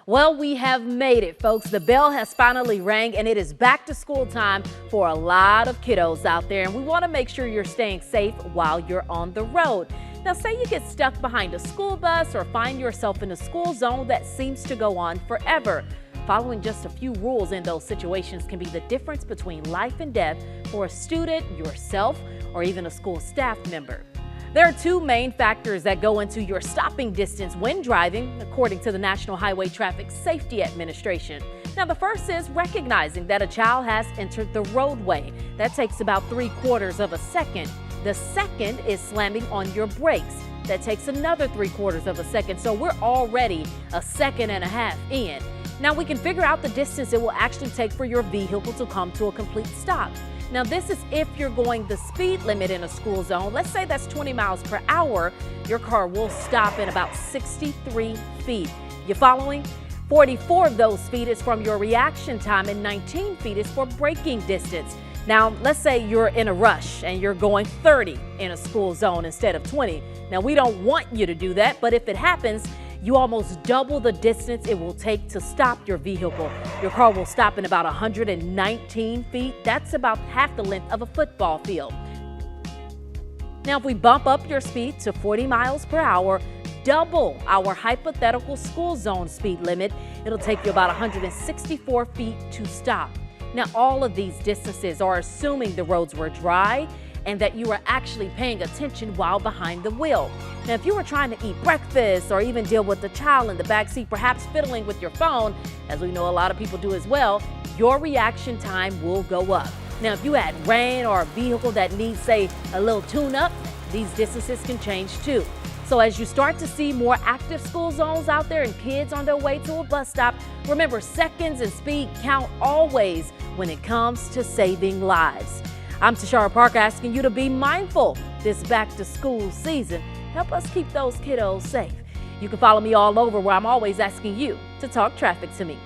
Well, we have made it, folks. The bell has finally rang and it is back to school time for a lot of kiddos out there. And we want to make sure you're staying safe while you're on the road. Now, say you get stuck behind a school bus or find yourself in a school zone that seems to go on forever. Following just a few rules in those situations can be the difference between life and death for a student, yourself, or even a school staff member. There are two main factors that go into your stopping distance when driving, according to the National Highway Traffic Safety Administration. Now, the first is recognizing that a child has entered the roadway. That takes about 3/4 of a second. The second is slamming on your brakes. That takes another 3/4 of a second. So we're already a second and a half in. Now, we can figure out the distance it will actually take for your vehicle to come to a complete stop. Now, this is if you're going the speed limit in a school zone. Let's say that's 20 miles per hour. Your car will stop in about 63 feet. You following? 44 of those feet is from your reaction time and 19 feet is for braking distance. Now, let's say you're in a rush and you're going 30 in a school zone instead of 20. Now, we don't want you to do that, but if it happens, you almost double the distance it will take to stop your vehicle. Your car will stop in about 119 feet. That's about half the length of a football field. Now, if we bump up your speed to 40 miles per hour, double our hypothetical school zone speed limit, it'll take you about 164 feet to stop. Now, all of these distances are assuming the roads were dry and that you are actually paying attention while behind the wheel. Now, if you were trying to eat breakfast or even deal with the child in the backseat, perhaps fiddling with your phone, as we know a lot of people do as well, your reaction time will go up. Now, if you had rain or a vehicle that needs, say, a little tune-up, these distances can change too. So as you start to see more active school zones out there and kids on their way to a bus stop, remember, seconds and speed count always when it comes to saving lives. I'm Tashara Parker asking you to be mindful this back-to-school season. Help us keep those kiddos safe. You can follow me all over where I'm always asking you to talk traffic to me.